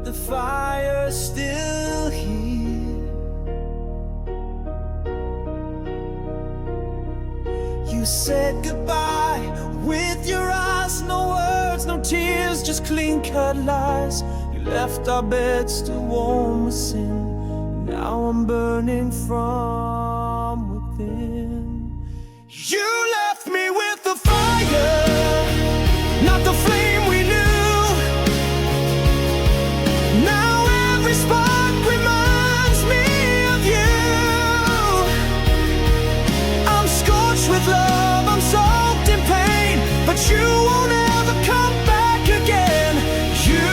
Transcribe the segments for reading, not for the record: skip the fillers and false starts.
the fire still here. You said goodbye with your eyes, no words, no tears, just clean-cut lies. You left our bed still warm with sin. Now I'm burning from within. You left me with the fire, not the flame we knew. Now every spark reminds me of you. I'm scorched with love, I'm soaked in pain, but you won't ever come back again. You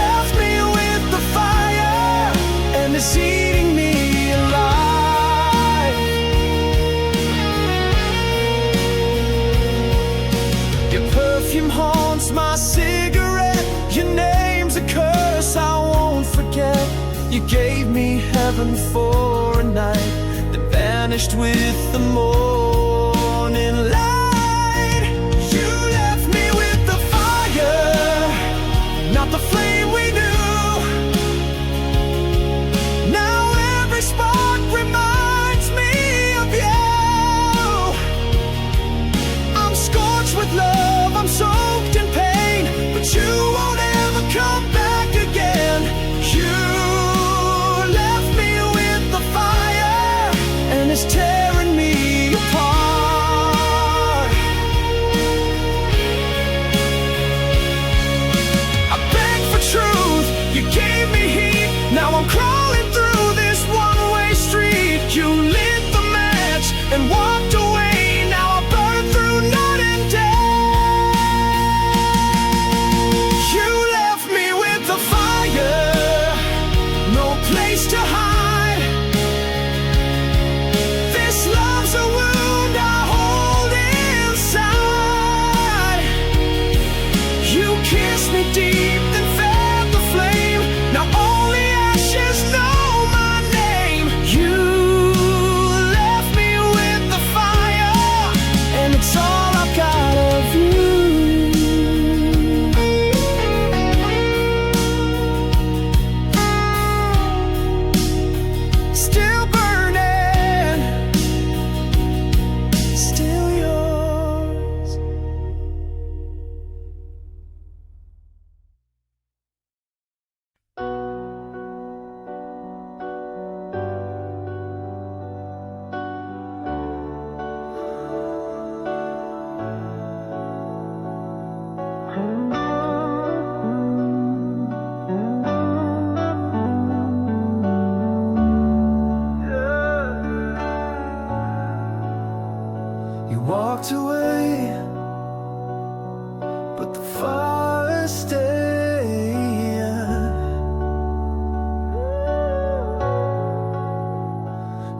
left me with the fire, and it's eating me alive. Your perfume haunts my cigarette, your name's a curse I won't forget. You gave me heaven for a night that vanished with the morning light. You left me with the fire, not the flame we knew. Now every spark reminds me of you. I'm scorched with love, I'm soaked in pain, but you won't ever come back again. You left me with the fire, and it's tearing me apart. I begged for truth, you gave me heat. Now I'm crawling through this one-way street. You lit the match and walked away. Now I burn through night and day. You left me with the fire, no place to hide. This love's a wound I hold inside. You kissed me deep, then fed the flame. Now only ashes know my name. You left me with the fire, and it's all I've got of you. Still burning, still yours. You walked away, but the fire stayed.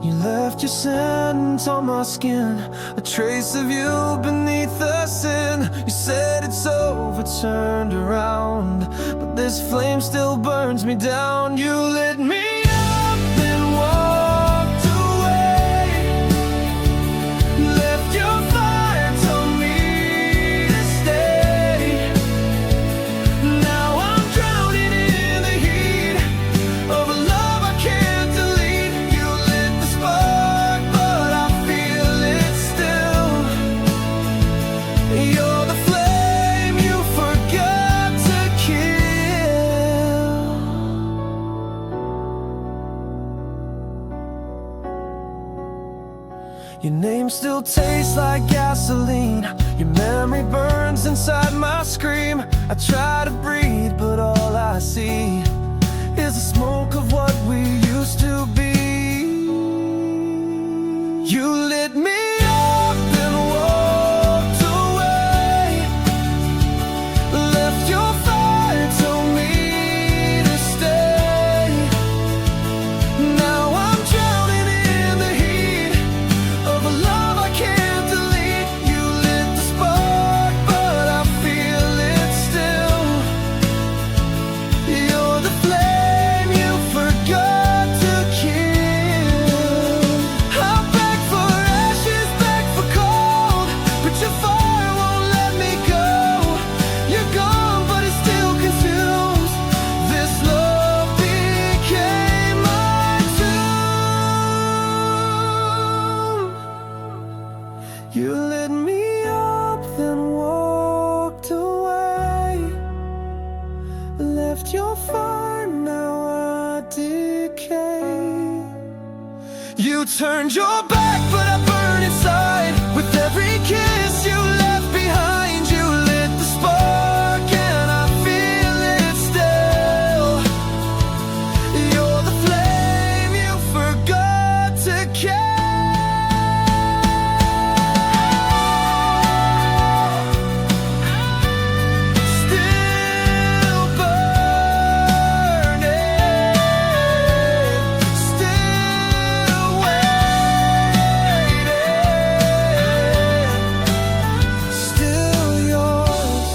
You left your scent on my skin, a trace of you beneath the sin. You said it's over, turned around, but this flame still burns me down. You lit me up, then walked away. Left your fire, told me to stay. Now I'm drowning in the heat of a love I can't delete. You lit the spark, but I feel it still. You're the flame you forgot to kill. Your name still tastes like gasoline. Your memory burns inside my scream. I try to breathe, but all I see is the smoke of what we used to be. You lit me up, then walked away. Left your fire, told me to stay. Now I'm drowning in the heat of a love I can't delete. You lit the spark, but I feel it still. You're the flame you forgot You turned your back, but I burn inside. With every kiss you left behind, you lit the spark and I feel it still. You're the flame you forgot to kill. Still burning, still waiting, still yours.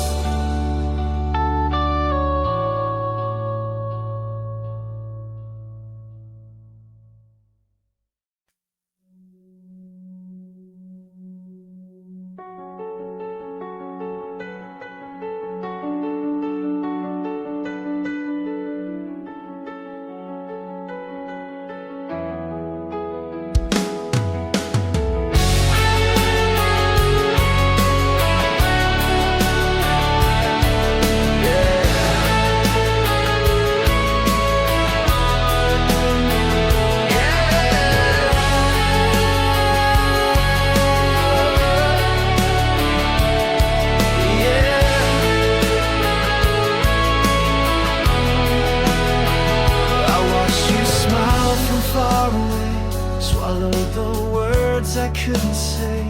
I watched you smile from far away, swallowed the words I couldn't say.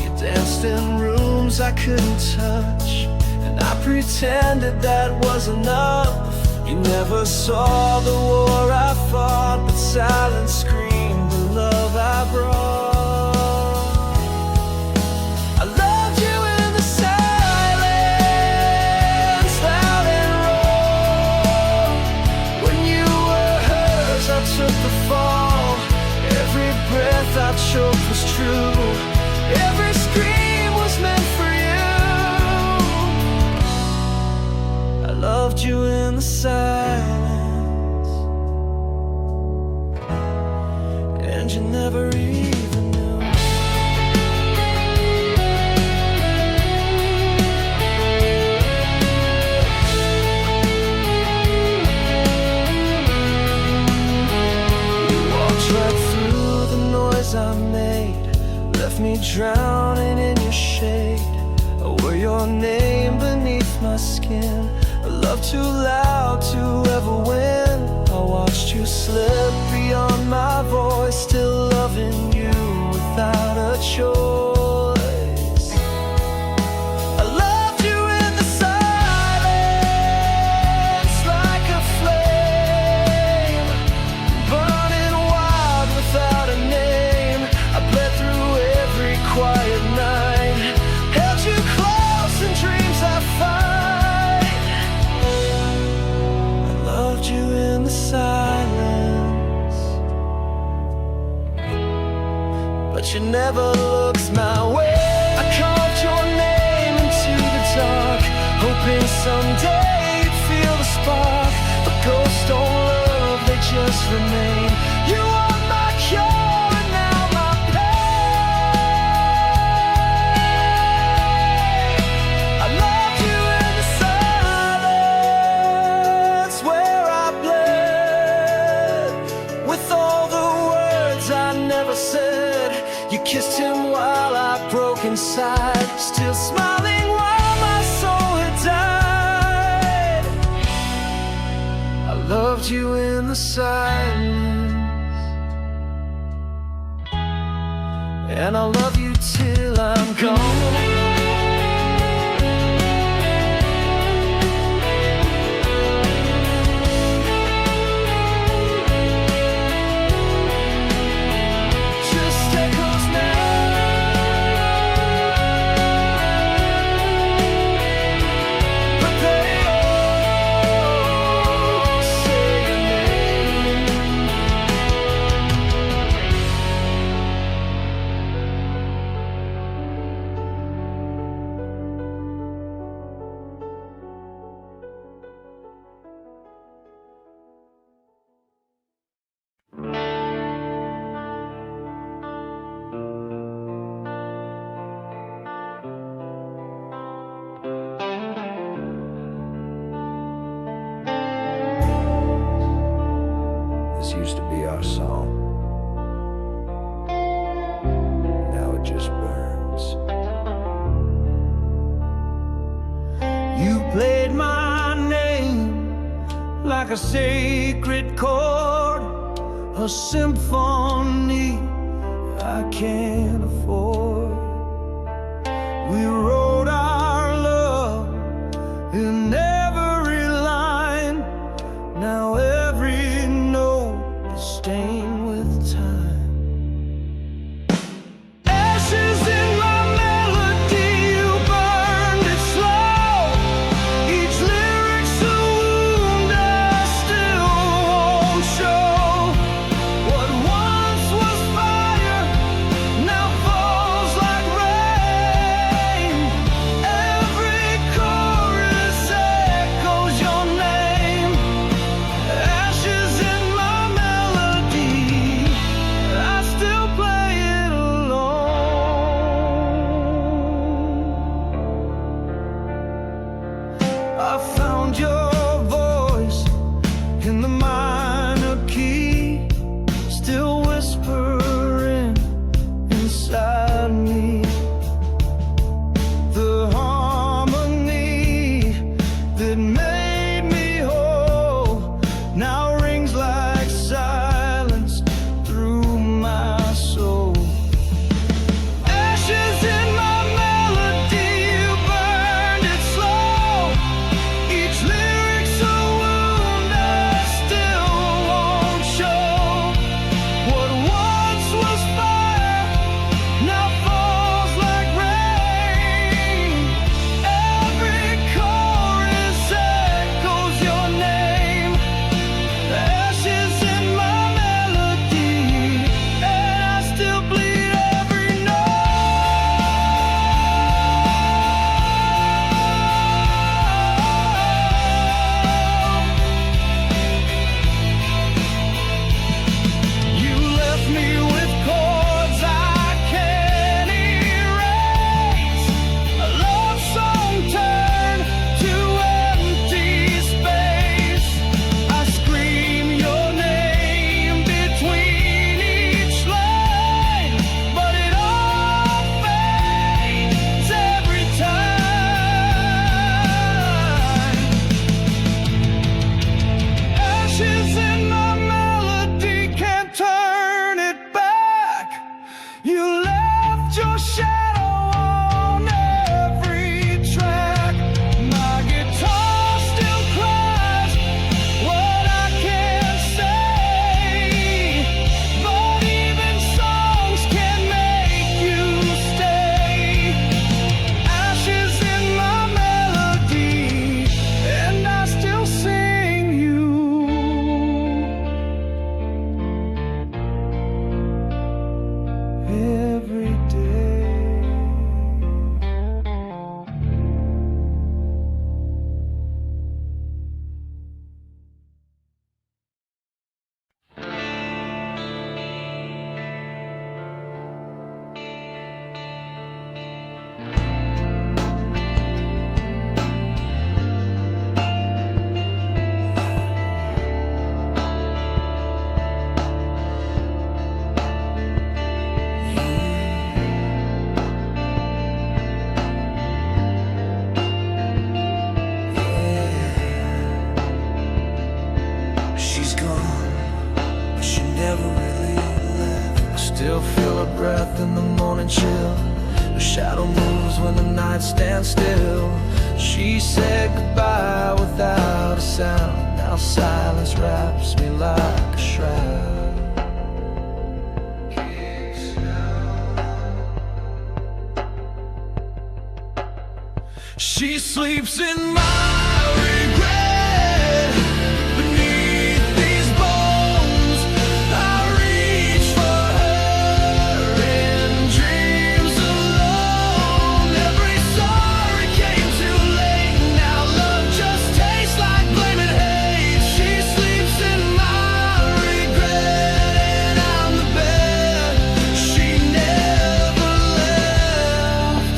You danced in rooms I couldn't touch, and I pretended that was enough. You never saw the war I fought, but silence screamed the love I brought. I loved you in the silence, loud and raw. When you were hers, I took the fall. Every breath I choked was true. Every scream was meant for you. I loved you in the silence, and you never even knew. You walked right through the noise I made, left me drowning in your shade. I wore your name beneath my skin, a love too loud to ever win. I watched you slip beyond my voice, still loving you without a choice. I loved you in the silence, like a flame, burning wild without a name. I bled through every quiet night, held you close in dreams I fight. I loved you in the silence, but you never looked my way. I carved your name into the dark, hoping someday you'd feel the spark. But ghosts don't love, they just remain. You are my cure and now my pain. I loved you in the silence, where I bled with all the words I never said. You kissed him while I broke inside, still smiling while my soul had died. I loved you in the silence, and I'll love you till I'm gone. Just echoes now, but they all say your name. played my name like a sacred chord, a symphony I can't afford. We wrote our love in every line. Now every note is stained with time. Ashes in my melody, you burned it slow. Each lyric's a wound I still won't show. What once was fire now falls like rain. Every chorus echoes your name. Ashes in my melody, I still play it alone. I found your voice in the minor key, still whispering inside me. The harmony that made me whole now rings like silence through my soul. Ashes in my melody, you burned it slow. Each lyric's a wound I still won't show. What once was fire now falls like rain. Every chorus echoes your name. Ashes in my melody, and I still bleed every You left me with chords I can't erase. A love song turned to empty space. I scream your name between each line, but it all fades every time. Ashes in my melody, can't turn it back. You left your shadow on every track. My guitar still cries what I can't say, but even songs can make you stay. Ashes in my melody, and I still sing you every day. She's gone, but she never really left. I still feel her breath in the morning chill. Her shadow moves when the night stands still. She said goodbye without a sound. Now silence wraps me like a shroud. She sleeps in my regret. Beneath these bones, I reach for her in dreams alone. Every sorry came too late. Now love just tastes like blame and hate. She sleeps in my regret, and I'm the bed she never left.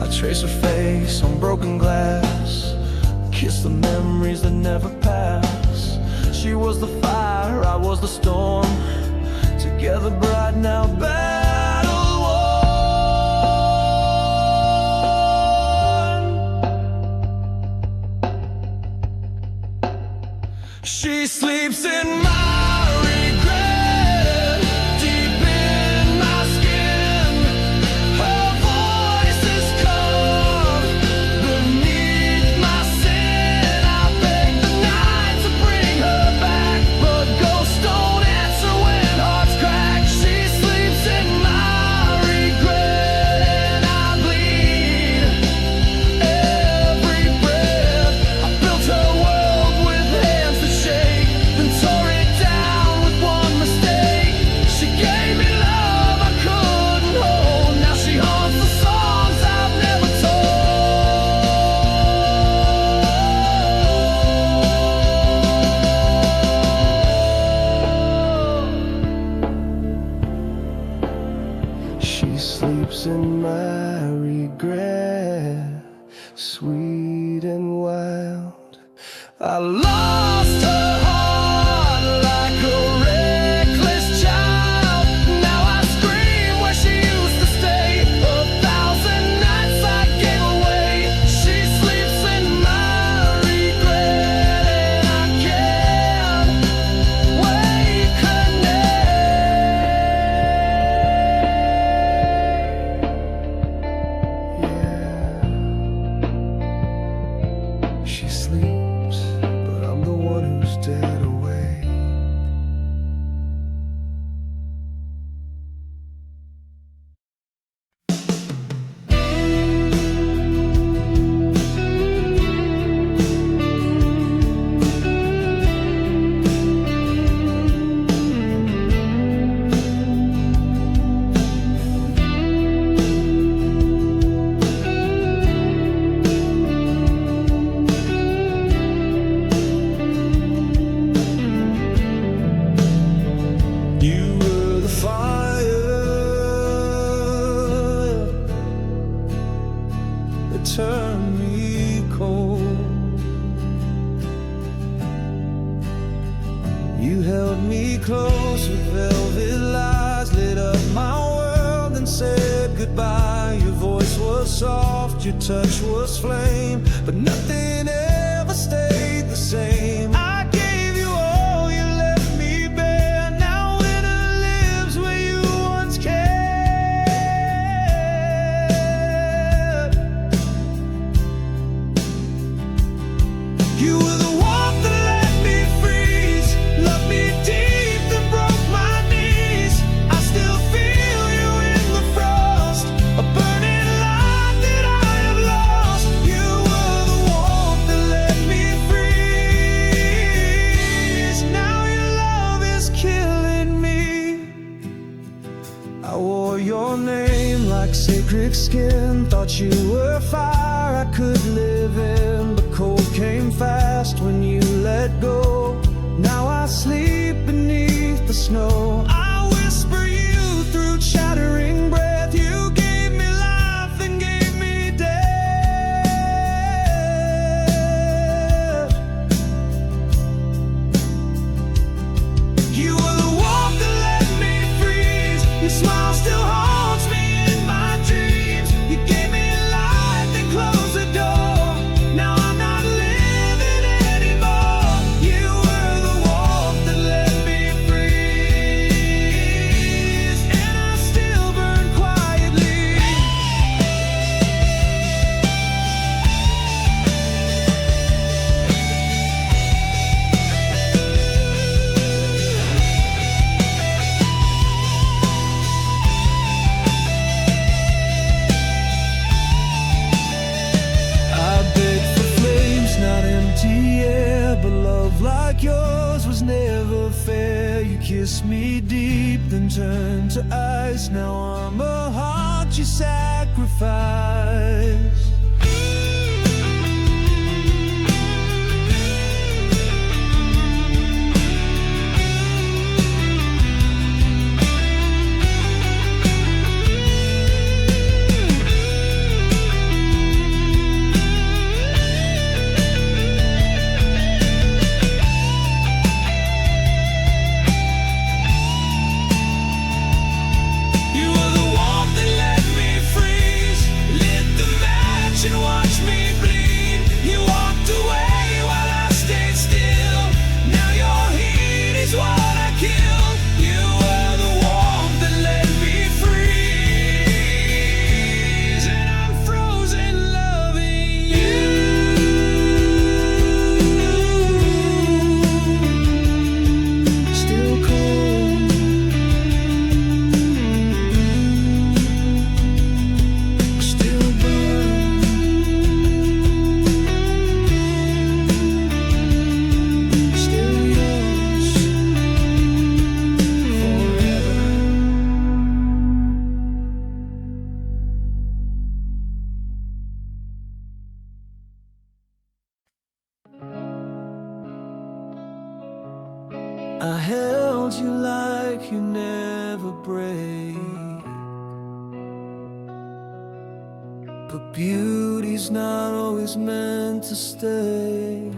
I trace her face on broken glass, kiss the memories that never pass. She was the fire, I was the storm, together bright now battle worn. She sleeps in my regret, deep in my skin. Her voice is calm beneath my sin. I beg the night to bring her back, but ghosts don't answer when hearts crack. She sleeps in my regret, and I bleed every breath. I built her world with hands that shake, then tore it down with one mistake. She gave me love I couldn't hold. Now she haunts the songs I've never told. She sleeps in my regret, sweet and wild. I lost her heart like a reckless child. Now I scream where she used to stay. 1,000 nights I gave away. She sleeps in my regret, and I can't wake her name. Yeah, she sleeps, but I'm the one who's dead away. You were the fire that turned me cold. You held me close with velvet lies, lit up my world and said goodbye. Your voice was soft, your touch was flame, but nothing ever stayed the same. I gave you all, you left me bare. Now winter lives where you once cared. You were the warmth that let me freeze, loved me deep then broke my knees. I still feel you in the frost, a burning light that I have lost. You were the warmth that let me freeze. Now your love is killing me. I wore your name like sacred skin, thought you were fire I could live in, but cold came fast when you let go. Now I sleep beneath the snow. I whisper you through chattering breath. You gave me life and gave me death. You were the warmth that let me freeze. Your smile still haunts me in my dreams. You gave me light, then closed the door. Now I'm not living anymore. You were the warmth that let me freeze, and I still burn quietly. I begged for flames, not empty air, but love like yours was never fair. You kissed me deep, then turned to ice. Now I'm a heart you sacrificed. You were the warmth that let me free. but beauty's not always meant to stay.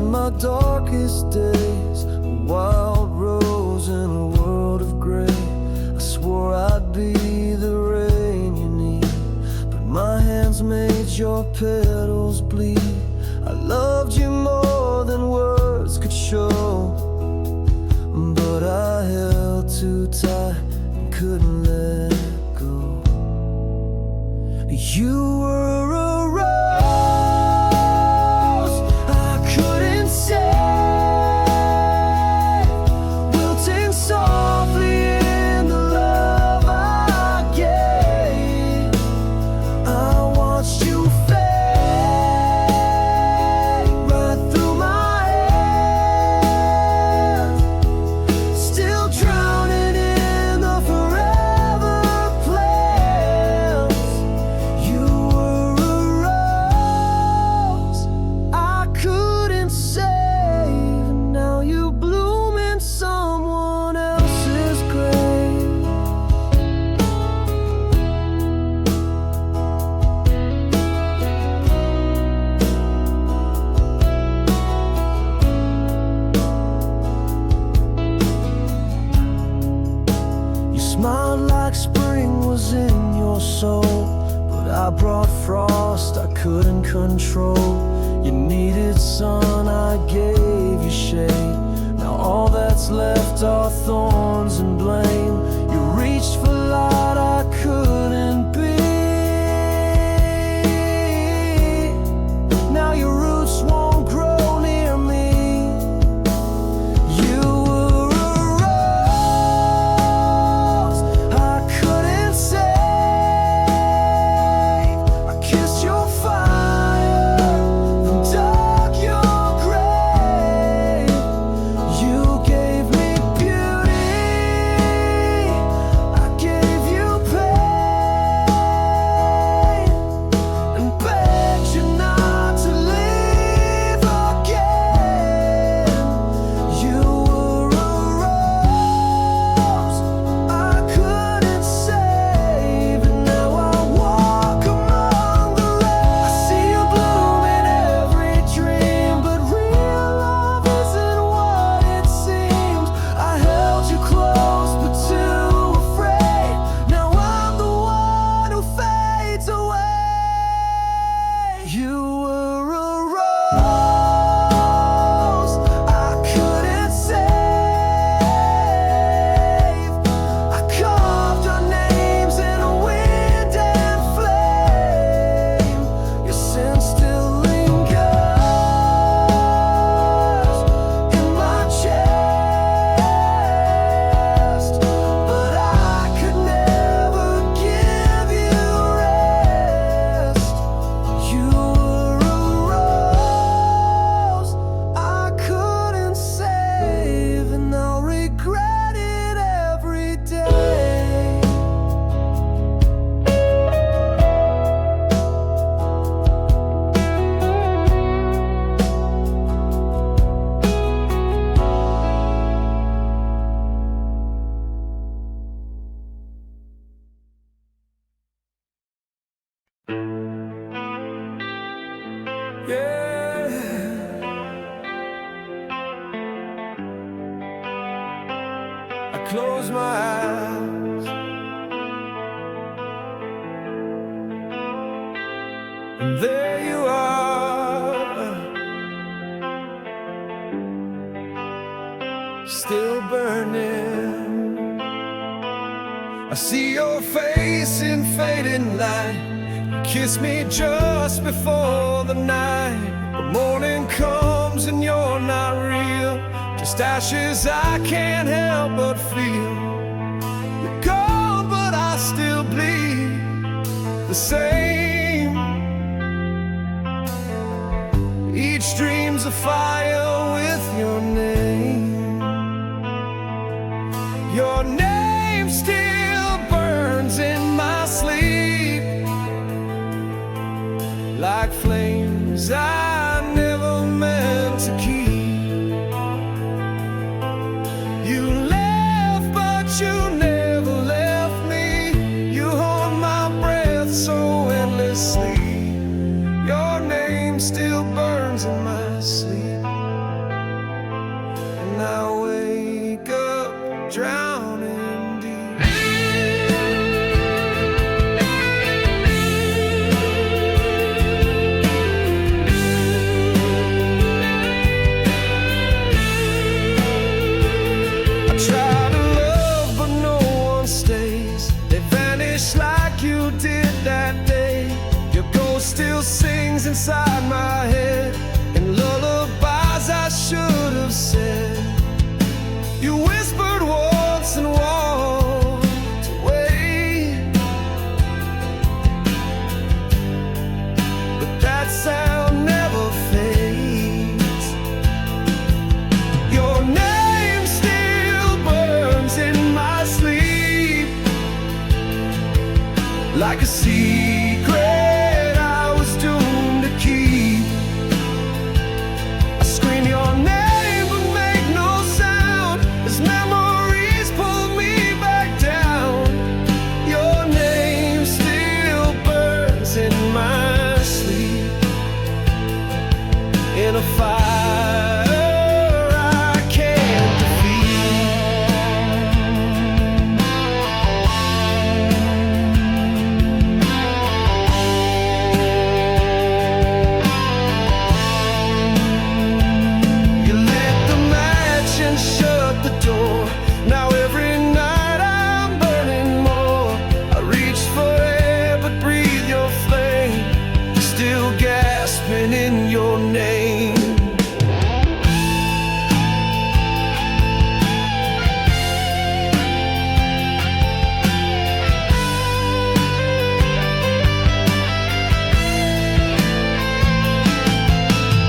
My darkest days, a wild rose in a world of gray. I swore I'd be the rain you need, but my hands made your petals bleed. I loved you more than words could show, but I held too tight and couldn't let go. You were a I brought frost I couldn't control. You needed sun, I gave you shade. Now all that's left are thorns and blame. You reached for light I couldn't be. Now your roots won't grow near me. You were a rose I couldn't save. Close my eyes and there you are, still burning. I see your face in fading light. You kiss me just before the night. The morning comes and you're not real, just ashes I can't help but feel. You're gone but I still bleed the same. Each dream's a fire with your name. Your name still burns in my like flames I never meant to keep. You left, but you never left me. You hold my breath so endlessly. Your name still burns in my sleep, and I wake up drowning deep. I try to love, but no one stays. They vanish like you did that day. Your ghost still sings inside my head, and lullabies I should have said. You whispered once and walked away, but that sound never fades. Your name still burns in my sleep, like a secret I was doomed to keep. I scream your name but make no sound, as memories pull me back down. Your name still burns in my sleep, in a fire I can't shut the door. Now every night I'm burning more. I reach for air but breathe your flame, still gasping in your name.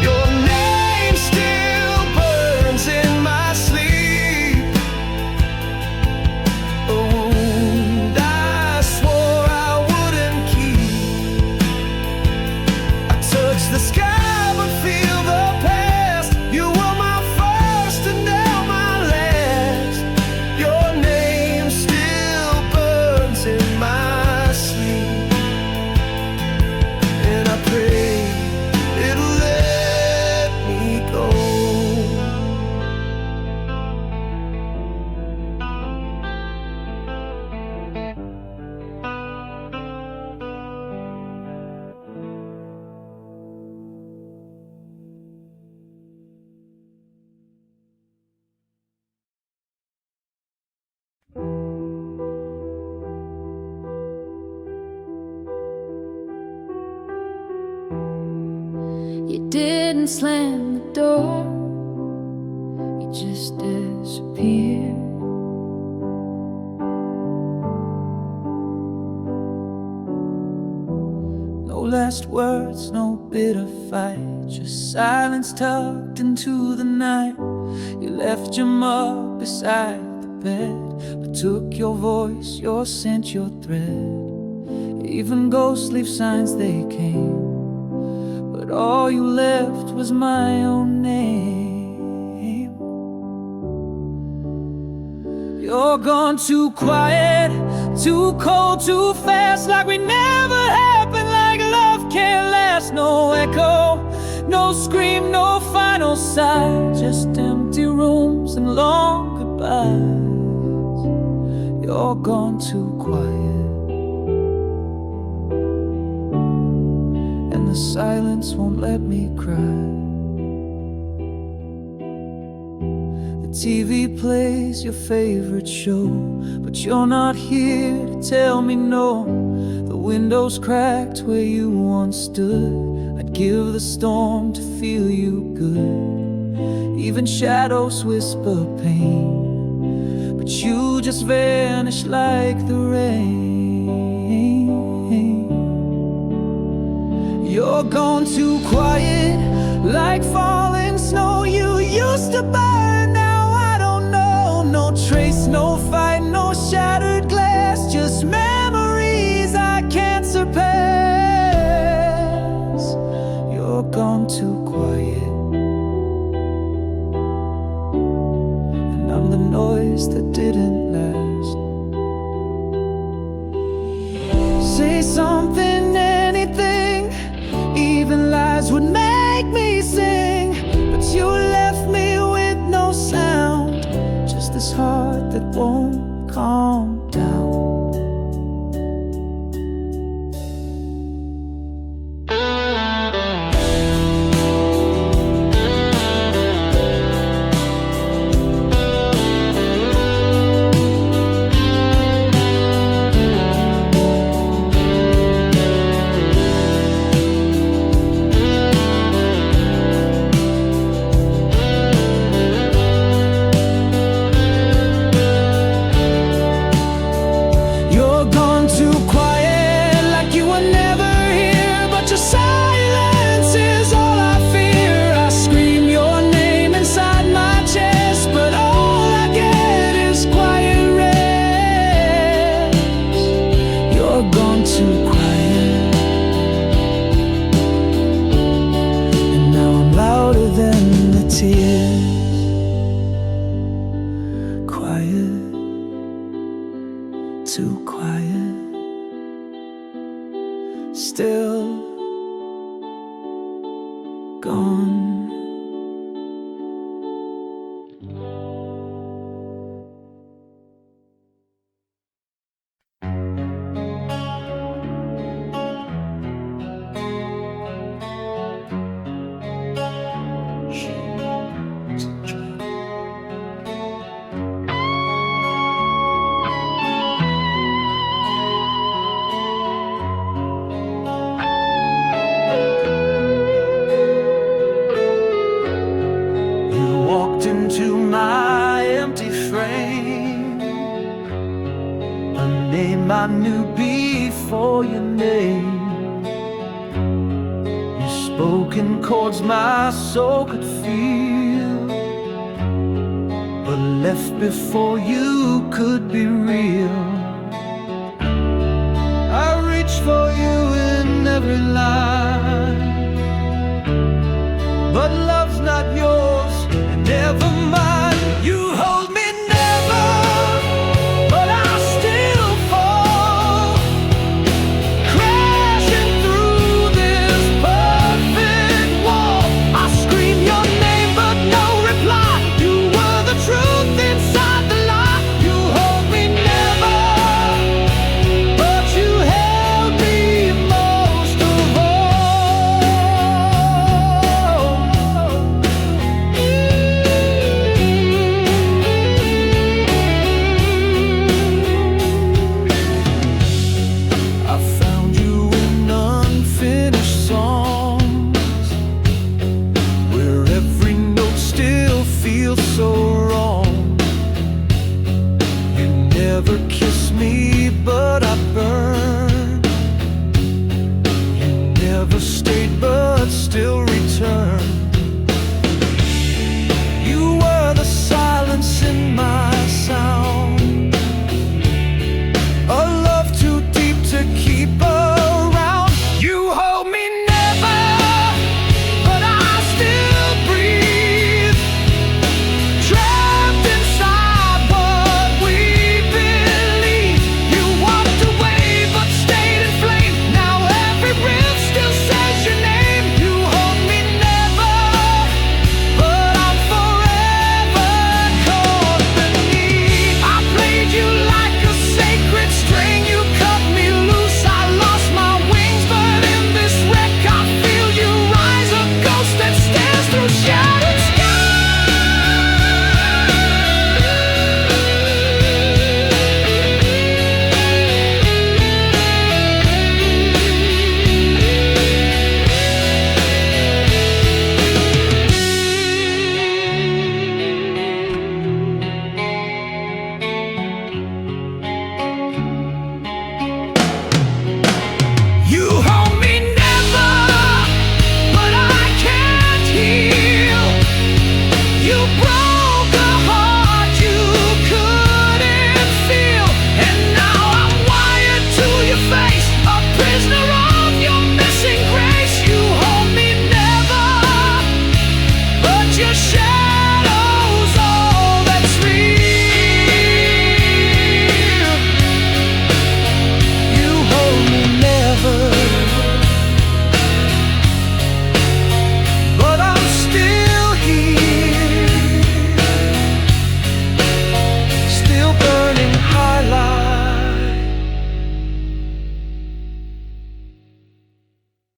Your name still burns in my sleep, a wound I swore I wouldn't keep. I touch the sky but feel the past. You were my first and now my last. Your name still burns in my sleep, and I pray it'll let me go. You didn't slam the door, you just disappeared. No last words, no bitter fight, just silence tucked into the night. You left your mug beside the bed, but took your voice, your scent, your thread. Even ghosts leave signs they came, but all you left was my own name. You're gone too quiet, too cold, too fast, like we never happened, like love can't last. No echo, no scream, no final sigh, just empty rooms and long goodbyes. You're gone too quiet, and the silence won't let me cry. The TV plays your favorite show, but you're not here to tell me no. The window's cracked where you once stood. I'd give the storm to feel you good. Even shadows whisper pain, but you just vanish like the rain. You're gone too quiet, like falling snow. You used to burn, now I don't know. No trace, no fight, no shattered glass, just memories I can't surpass. say something, anything, even lies would make me sing. But you left me with no sound, just this heart that won't calm down. Too quiet, still gone. Into my empty frame, a name I knew before your name. You spoke in chords my soul could feel, but left before you could be real. I reached for you in every line, but love's not yours. Never mind, you hold me never, but I still fall, crashing through this perfect wall. I scream your name, but no reply. You were the truth inside the lie. You hold me never, but you held me most of all. So wrong. You never kissed me, but I burned. You never stayed, but still returned.